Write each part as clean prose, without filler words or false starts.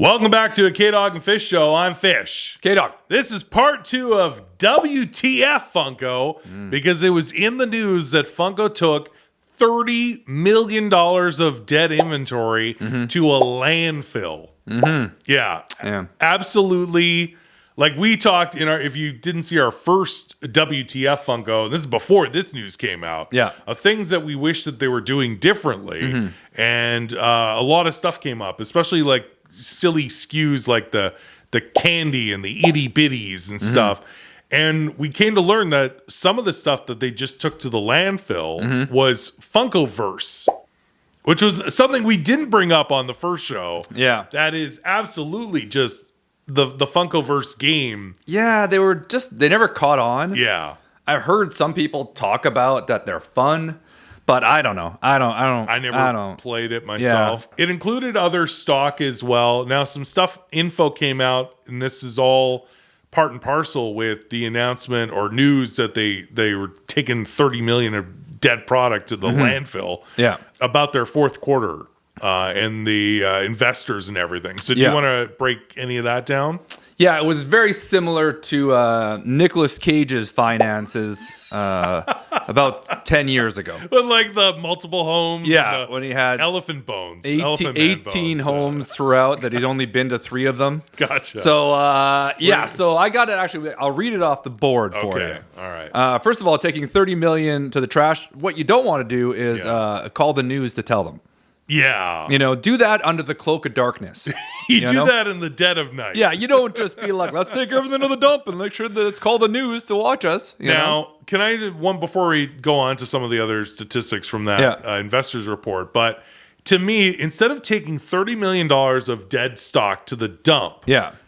Welcome back to a K-Dog&Fish show. I'm Fish. K-Dog. This is part 2 of WTF Funko because it was in the news that Funko took $30 million of dead inventory to a landfill. Yeah, absolutely. Like we talked in our, if you didn't see our first WTF Funko, this is before this news came out. Yeah, of things that we wish that they were doing differently, and a lot of stuff came up, especially like silly SKUs like the candy and the itty bitties and stuff. And we came to learn that some of the stuff that they just took to the landfill was Funkoverse, which was something we didn't bring up on the first show. Yeah, that is absolutely just the Funkoverse game. Yeah, they never caught on. Yeah, I've heard some people talk about that they're fun, but I don't know. I never played it myself. Yeah. It included other stock as well. Now some info came out, and this is all part and parcel with the announcement or news that they were taking 30 million of dead product to the landfill. Yeah, about their fourth quarter and the investors and everything. So do you want to break any of that down? Yeah, it was very similar to Nicolas Cage's finances about 10 years ago. But like the multiple homes. Yeah, when he had elephant bones. 18 homes throughout that he'd only been to 3 of them. Gotcha. So, so I got it actually. I'll read it off the board for you. All right. First of all, taking 30 million to the trash. What you don't want to do is call the news to tell them. Yeah. Do that under the cloak of darkness. you do that in the dead of night. Yeah, you don't just be like, let's take everything to the dump and make sure that it's called the news to watch us. Now, can I do one before we go on to some of the other statistics from that investors report? But to me, instead of taking $30 million of dead stock to the dump,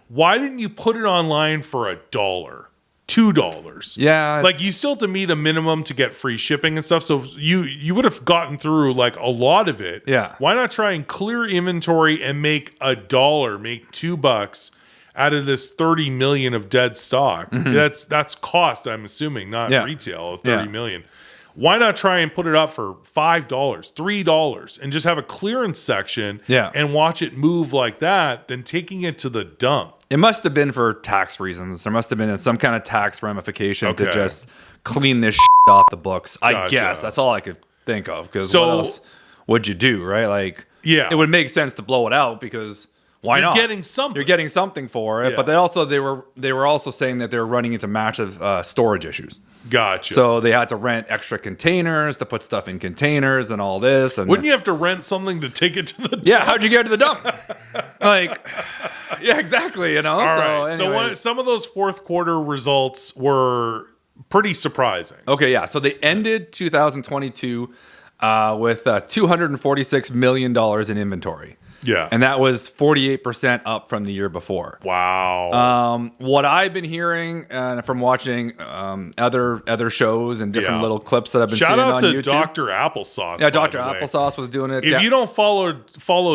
why didn't you put it online for $1? $2. Yeah. Like you still have to meet a minimum to get free shipping and stuff. So you would have gotten through like a lot of it. Yeah. Why not try and clear inventory and make $1, make $2 out of this 30 million of dead stock? That's cost, I'm assuming, not retail of 30 million. Why not try and put it up for $5, $3 and just have a clearance section and watch it move like that than taking it to the dump? It must have been for tax reasons. There must have been some kind of tax ramification to just clean this off the books. I guess that's all I could think of. Because what else would you do, right? Like, it would make sense to blow it out because why not? You're getting something. You're getting something for it. But they were also saying that they were running into massive storage issues. Gotcha. So they had to rent extra containers to put stuff in containers and all this. And wouldn't you have to rent something to take it to the dump? Yeah, how'd you get it to the dump? Like, yeah, exactly. All right. So some of those fourth quarter results were pretty surprising. Okay, yeah. So they ended 2022 with $246 million in inventory. Yeah. And that was 48% up from the year before. Wow. What I've been hearing from watching other shows and different little clips that I've been seeing on YouTube. Shout out to Dr. Applesauce. Yeah, Dr. Applesauce was doing it. If you don't follow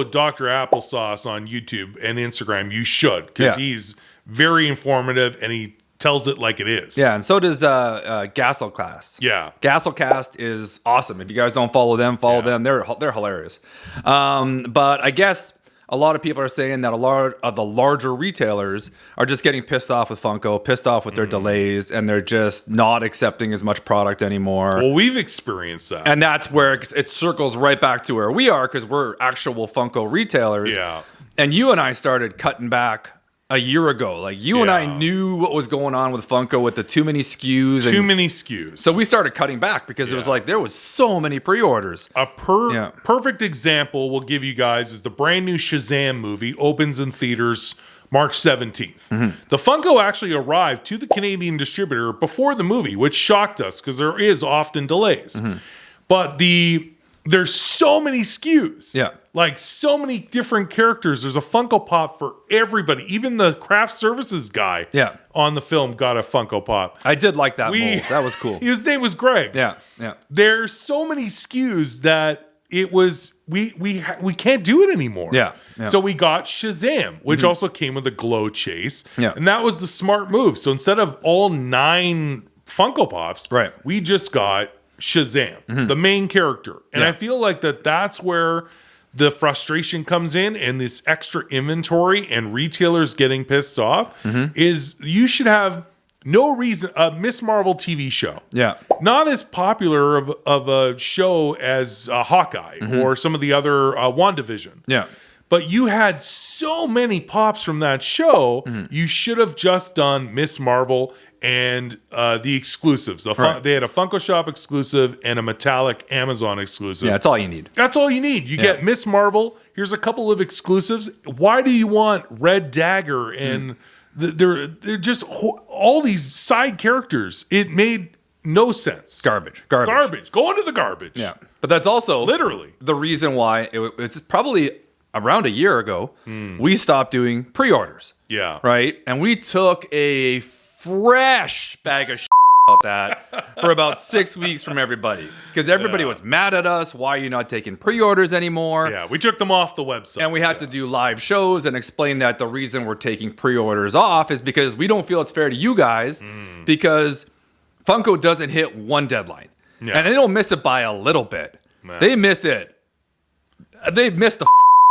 Dr. Applesauce on YouTube and Instagram, you should, because he's very informative and he tells it like it is. Yeah, and so does Gasolcast. Yeah. Gasolcast is awesome. If you guys don't follow them, follow them. They're hilarious. But I guess a lot of people are saying that a lot of the larger retailers are just getting pissed off with Funko, pissed off with their delays, and they're just not accepting as much product anymore. Well, we've experienced that. And that's where it circles right back to where we are, because we're actual Funko retailers. Yeah. And you and I started cutting back a year ago. Like you and I knew what was going on with Funko with the too many SKUs. Too many SKUs. So we started cutting back because it was like there was so many pre-orders. A perfect example we'll give you guys is the brand new Shazam movie opens in theaters March 17th. The Funko actually arrived to the Canadian distributor before the movie, which shocked us because there is often delays. But there's so many SKUs. Yeah. Like so many different characters. There's a Funko Pop for everybody. Even the craft services guy on the film got a Funko Pop. I did like that mold. That was cool. His name was Greg. Yeah. There's so many SKUs that it was we can't do it anymore. Yeah. So we got Shazam, which also came with a glow chase. Yeah. And that was the smart move. So instead of all 9 Funko Pops, we just got Shazam, the main character. And I feel like that's where the frustration comes in and this extra inventory and retailers getting pissed off is you should have no reason. A Miss Marvel TV show. Yeah. Not as popular of a show as Hawkeye or some of the other WandaVision. Yeah. But you had so many pops from that show, you should have just done Miss Marvel and the exclusives. They had a Funko Shop exclusive and a metallic Amazon exclusive. Yeah, that's all you need. That's all you need. You get Miss Marvel. Here's a couple of exclusives. Why do you want Red Dagger and they're just all these side characters? It made no sense. Garbage. Go into the garbage. Yeah. But that's also literally the reason why it was probably around a year ago, we stopped doing pre-orders. Yeah. Right? And we took a fresh bag of about that for about 6 weeks from everybody. Because everybody was mad at us. Why are you not taking pre-orders anymore? Yeah, we took them off the website. And we had to do live shows and explain that the reason we're taking pre-orders off is because we don't feel it's fair to you guys because Funko doesn't hit one deadline. Yeah. And they don't miss it by a little bit. Man. They miss it. They missed the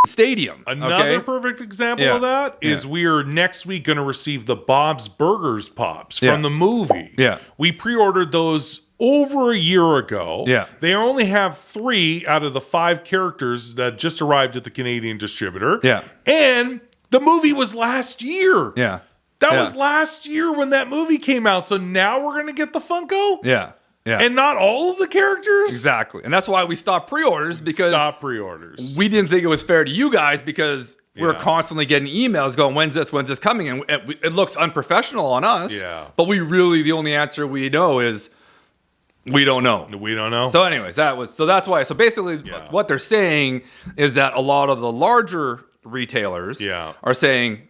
stadium. Another perfect example of that is we are next week going to receive the Bob's Burgers Pops from the movie. Yeah. We pre-ordered those over a year ago. Yeah. They only have 3 out of the 5 characters that just arrived at the Canadian distributor. Yeah. And the movie was last year. Yeah. That was last year when that movie came out. So now we're going to get the Funko? Yeah. Yeah. And not all of the characters? Exactly. And that's why we stopped pre-orders because we didn't think it was fair to you guys because we were constantly getting emails going, when's this coming? And it looks unprofessional on us. Yeah. But the only answer we know is we don't know. We don't know. So anyways, that's why. So basically what they're saying is that a lot of the larger retailers are saying,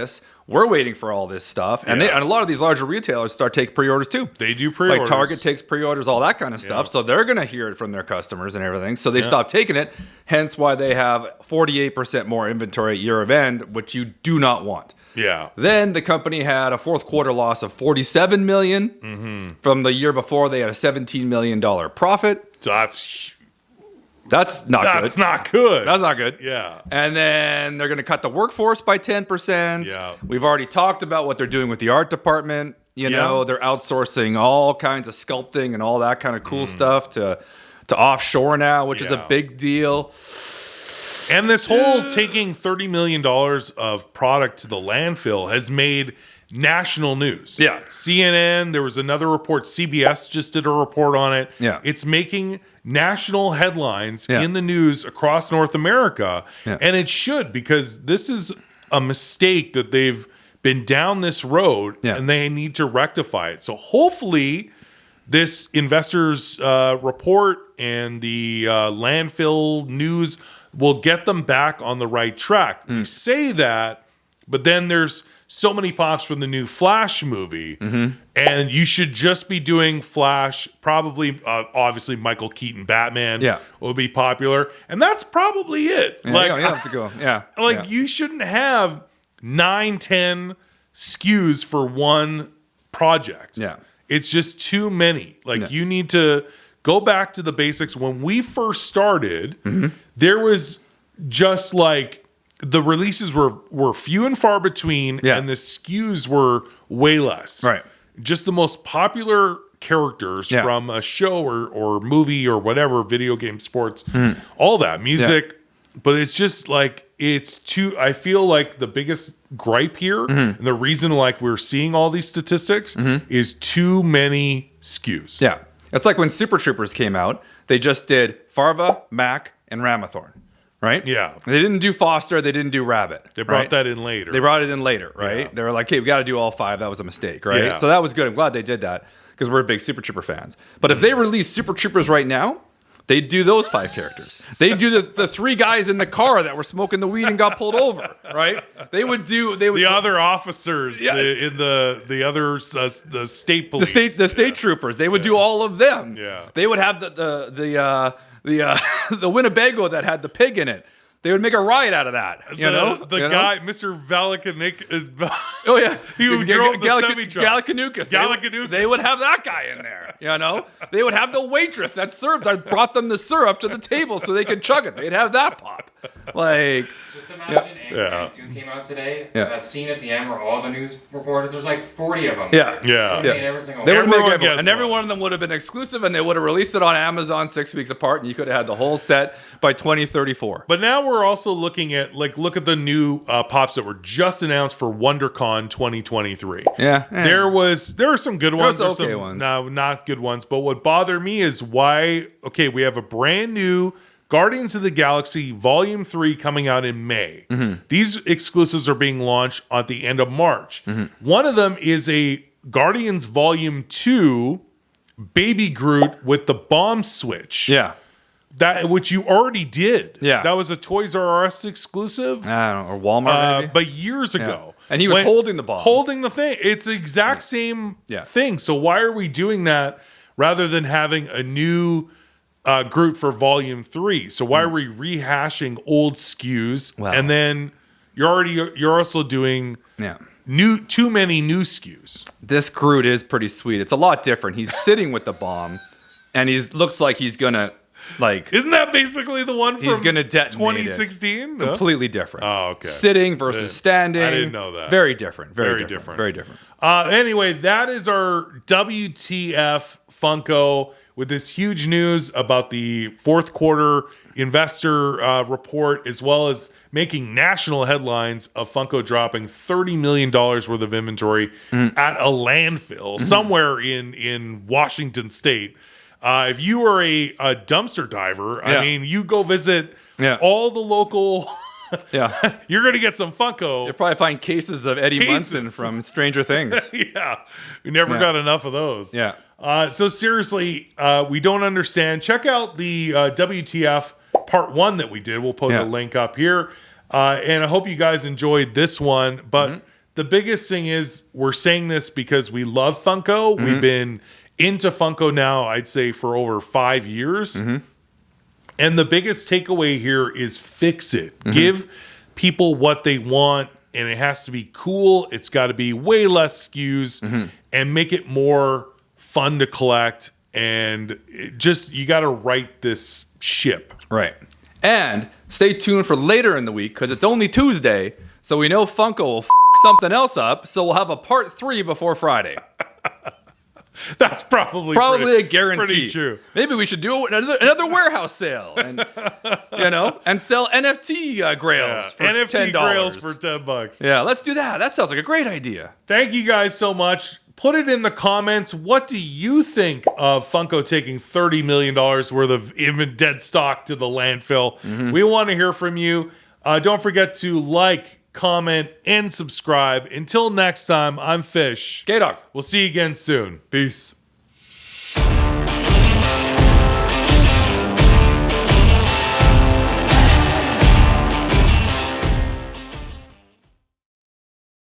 this. We're waiting for all this stuff. And, and a lot of these larger retailers start taking pre-orders too. They do pre-orders. Like Target takes pre-orders, all that kind of stuff. So they're going to hear it from their customers and everything. So they stop taking it. Hence why they have 48% more inventory at year of end, which you do not want. Yeah. Then the company had a fourth quarter loss of $47 million. From the year before, they had a $17 million profit. So that's not good. That's not good. That's not good. Yeah. And then they're going to cut the workforce by 10%. Yeah. We've already talked about what they're doing with the art department. You know, they're outsourcing all kinds of sculpting and all that kind of cool stuff to offshore now, which is a big deal. And this whole taking $30 million of product to the landfill has made national news. Yeah. CNN, there was another report. CBS just did a report on it. Yeah. It's making national headlines in the news across North America. Yeah. And it should, because this is a mistake that they've been down this road and they need to rectify it. So hopefully this investors report and the landfill news will get them back on the right track. We say that, but then there's so many pops from the new Flash movie, and you should just be doing Flash. Probably, obviously, Michael Keaton Batman will be popular, and that's probably it. Yeah, you have to go. Yeah, you shouldn't have 9-10 SKUs for one project. Yeah, it's just too many. You need to go back to the basics. When we first started, there was just the releases were few and far between, and the SKUs were way less. Right. Just the most popular characters from a show or movie or whatever, video game, sports, all that, music. But it's just it's too, I feel like the biggest gripe here, and the reason we're seeing all these statistics is too many SKUs. Yeah. It's like when Super Troopers came out, they just did Farva, Mac, and Ramathorn. Right? Yeah. They didn't do Foster. They didn't do Rabbit. They brought that in later. They brought it in later, right? Yeah. They were like, hey, we got to do all 5. That was a mistake, right? Yeah. So that was good. I'm glad they did that because we're big Super Trooper fans. But if they release Super Troopers right now, they'd do those 5 characters. They'd do the 3 guys in the car that were smoking the weed and got pulled over, right? They would the other officers in the other the state police. The state troopers. They would do all of them. Yeah. They would have the Winnebago that had the pig in it. They would make a riot out of that. You know? The guy, Mr. Valakanik, Oh yeah, who drove the semi-truck. Gallicanucas. They would have that guy in there. You know, they would have the waitress that brought them the syrup to the table so they could chug it. They'd have that pop. Like, just imagine Anchorman 2 came out today. Yeah. That scene at the end where all the news reporters, there's like 40 of them. Yeah. Yeah. They made every single They one. would make Everyone everyone, gets and every one. one of them would have been exclusive, and they would have released it on Amazon 6 weeks apart, and you could have had the whole set by 2034. But now we're also looking at, like, look at the new pops that were just announced for WonderCon 2023. Yeah. There were some good ones. There was There's okay some, ones. No, not good ones. But what bothered me is we have a brand new Guardians of the Galaxy Volume 3 coming out in May. These exclusives are being launched at the end of March. One of them is a Guardians Volume 2 Baby Groot with the bomb switch. Yeah. That which you already did. Yeah. That was a Toys R Us exclusive. I don't know, or Walmart maybe. But years ago. And he was holding the bomb. Holding the thing. It's the exact same thing. So why are we doing that rather than having a new Groot for Volume 3? So why are we rehashing old SKUs? Well. And then you're also doing too many new SKUs. This Groot is pretty sweet. It's a lot different. He's sitting with the bomb, and looks like he's gonna Isn't that basically the one from he's gonna detonate 2016? No? Completely different. Oh, okay. Sitting versus standing. I didn't know that. Very different. Very different. Very different. Anyway, that is our WTF Funko with this huge news about the fourth quarter investor report, as well as making national headlines of Funko dropping $30 million worth of inventory at a landfill somewhere in Washington State. If you are a dumpster diver, I mean, you go visit all the local... You're going to get some Funko. You'll probably find cases of Eddie Munson from Stranger Things. We never got enough of those. So seriously, we don't understand. Check out the WTF Part 1 that we did. We'll put a link up here. And I hope you guys enjoyed this one. But the biggest thing is we're saying this because we love Funko. We've been into Funko now, I'd say, for over 5 years. And the biggest takeaway here is fix it. Give people what they want, and it has to be cool. It's got to be way less SKUs and make it more fun to collect. And you got to right this ship. Right. And stay tuned for later in the week because it's only Tuesday, so we know Funko will something else up, so we'll have a part 3 before Friday. That's probably a guarantee. Pretty true. Maybe we should do another warehouse sale, and and sell NFT grails for NFT $10. grails for $10. Yeah, let's do that. That sounds like a great idea. Thank you guys so much. Put it in the comments. What do you think of Funko taking $30 million worth of even dead stock to the landfill? We want to hear from you. Don't forget to like, comment, and subscribe. Until next time, I'm Fish. K-Dog. We'll see you again soon. Peace.